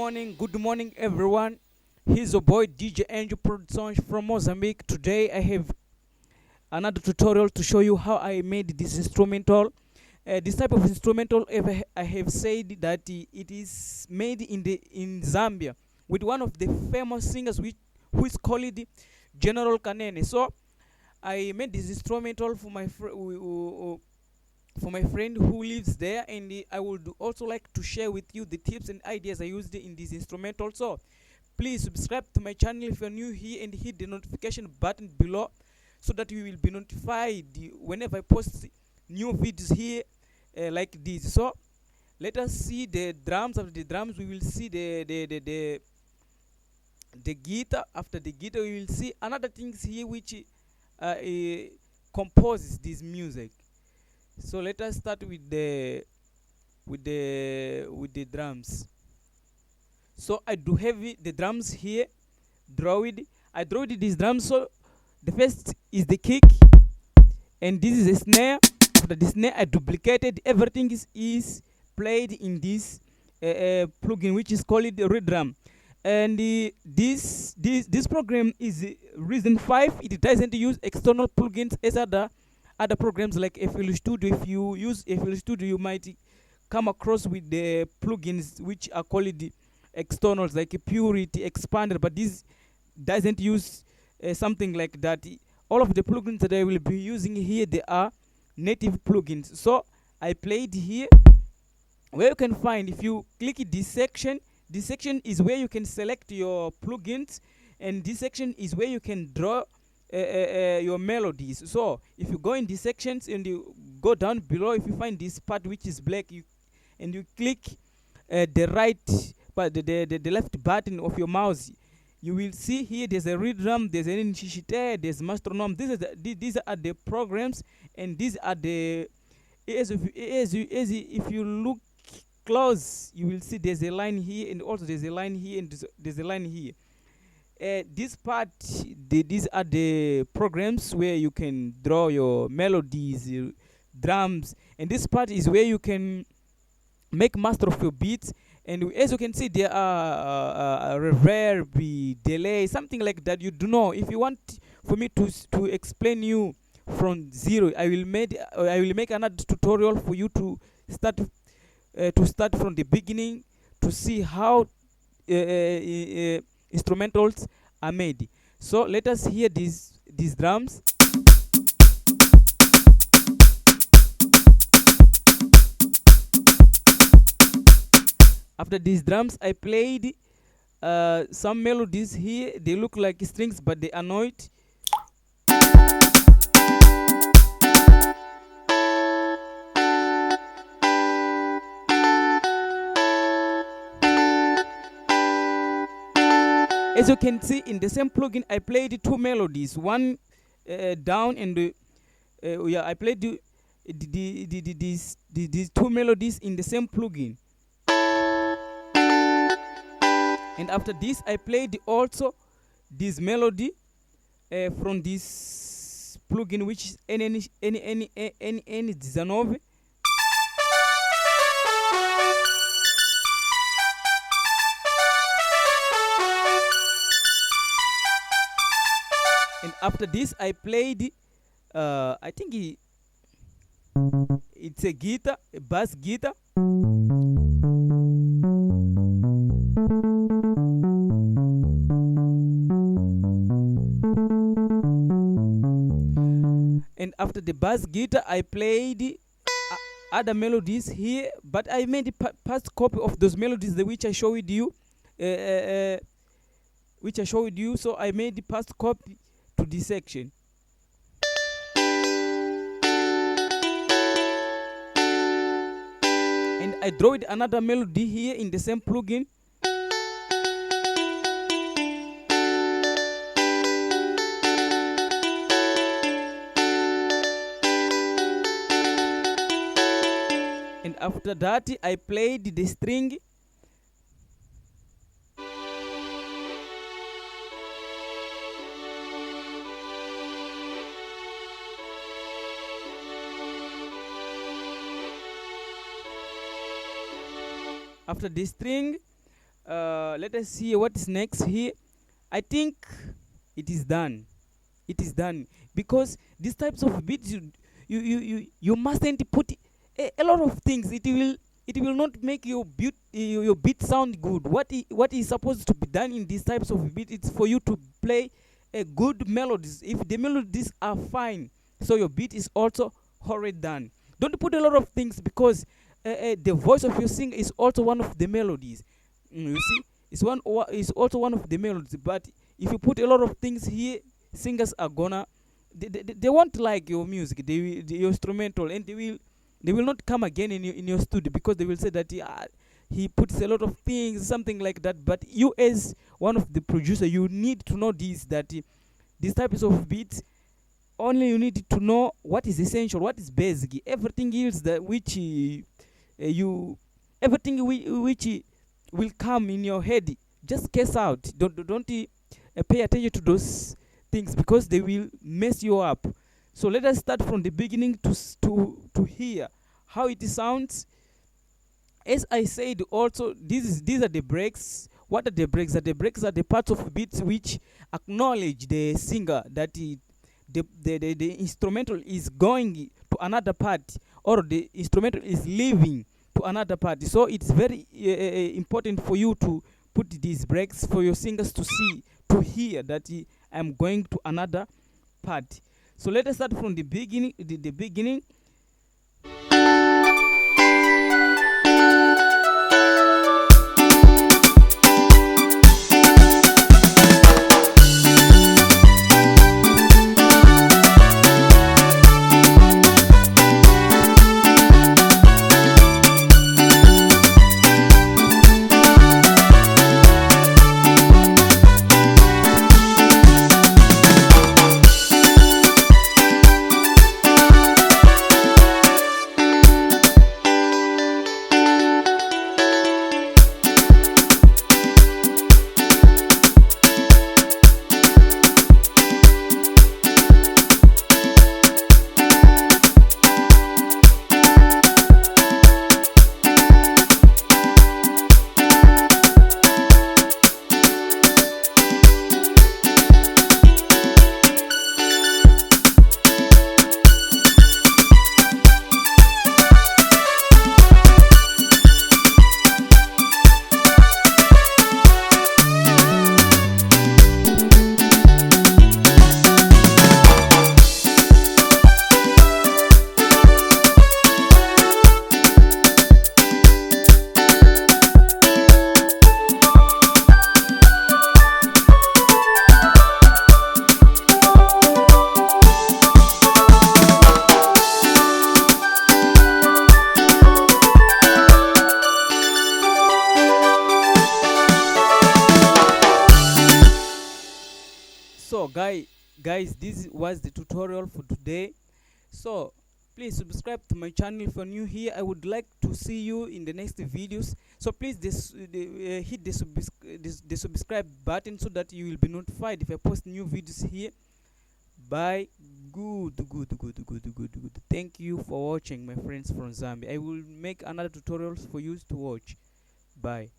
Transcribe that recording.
good morning, everyone. Here's your boy DJ Angel Production from Mozambique. Today, I have another tutorial to show you how I made this instrumental. This type of instrumental, I have said that it is made in Zambia with one of the famous singers who is called General Canene. So I made this instrumental for my friend who lives there, and I would also like to share with you the tips and ideas I used in this instrumental. So please subscribe to my channel if you're new here and hit the notification button below so that you will be notified whenever I post new videos here like this. So let us see the drums. After the drums, we will see the guitar. After the guitar, we will see another things here which composes this music. So let us start with the drums. So I do have the drums here drawed. I drawed these drums. So the first is the kick, and this is a snare. After the snare, I duplicated everything is played in this plugin which is called the Redrum. And this program is Reason 5. It doesn't use external plugins as other programs like FL Studio. If you use FL Studio, you might come across with the plugins which are called the externals like Purity, Expander, but this doesn't use something like that. All of the plugins that I will be using here, they are native plugins. So I played here where you can find, if you click this section is where you can select your plugins, and this section is where you can draw your melodies. So if you go in these sections and you go down below, if you find this part which is black, and you click the right but the left button of your mouse, you will see here there's a Redrum, there's an Nshishite, there's Mastronome. These are the programs, and these are the if you look close, you will see there's a line here, and also there's a line here, and there's a line here. This part, these are the programs where you can draw your melodies, drums, and this part is where you can make master of your beats. And as you can see, there are reverb, delay, something like that. You do know. If you want for me to explain you from zero, I will make another tutorial for you to start from the beginning to see how instrumentals are made. So let us hear these drums. After these drums, I played some melodies here. They look like strings, but they are not. As you can see in the same plugin, I played two melodies, one down, and I played these two melodies in the same plugin. And after this, I played also this melody from this plugin, which is any Zanove. And after this, I played, I think it's a guitar, a bass guitar. And after the bass guitar, I played other melodies here, but I made a past copy of those melodies which I showed you. So I made the past copy to this section. And I drawed another melody here in the same plugin. And after that, I played the string. After the string, Let us see what is next here. I think it is done. It is done because these types of beats you mustn't put a lot of things. It will not make your beat sound good. What is supposed to be done in these types of beat, it's for you to play a good melodies. If the melodies are fine, so your beat is also already done. Don't put a lot of things because the voice of your singer is also one of the melodies. You see, it's also one of the melodies. But if you put a lot of things here, singers are gonna they won't like your music. Your instrumental, and they will not come again in your studio because they will say that he puts a lot of things, something like that. But you, as one of the producer, you need to know this, that these types of beats, only you need to know what is essential, what is basic. Everything else that which you everything which will come in your head, just case out. Don't pay attention to those things because they will mess you up. So let us start from the beginning to hear how it sounds. As I said, also these are the breaks. What are the breaks? The breaks are the parts of beats which acknowledge the singer that the instrumental is going to another part, or the instrumental is leaving to another part. So it's very important for you to put these breaks for your singers to hear that I'm going to another part. So let us start from the beginning. The beginning. So guys, this was the tutorial for today. So please subscribe to my channel if you're new here. I would like to see you in the next videos. So please hit the subscribe button so that you will be notified if I post new videos here. Bye. Good. Thank you for watching, my friends from Zambia. I will make another tutorials for you to watch. Bye.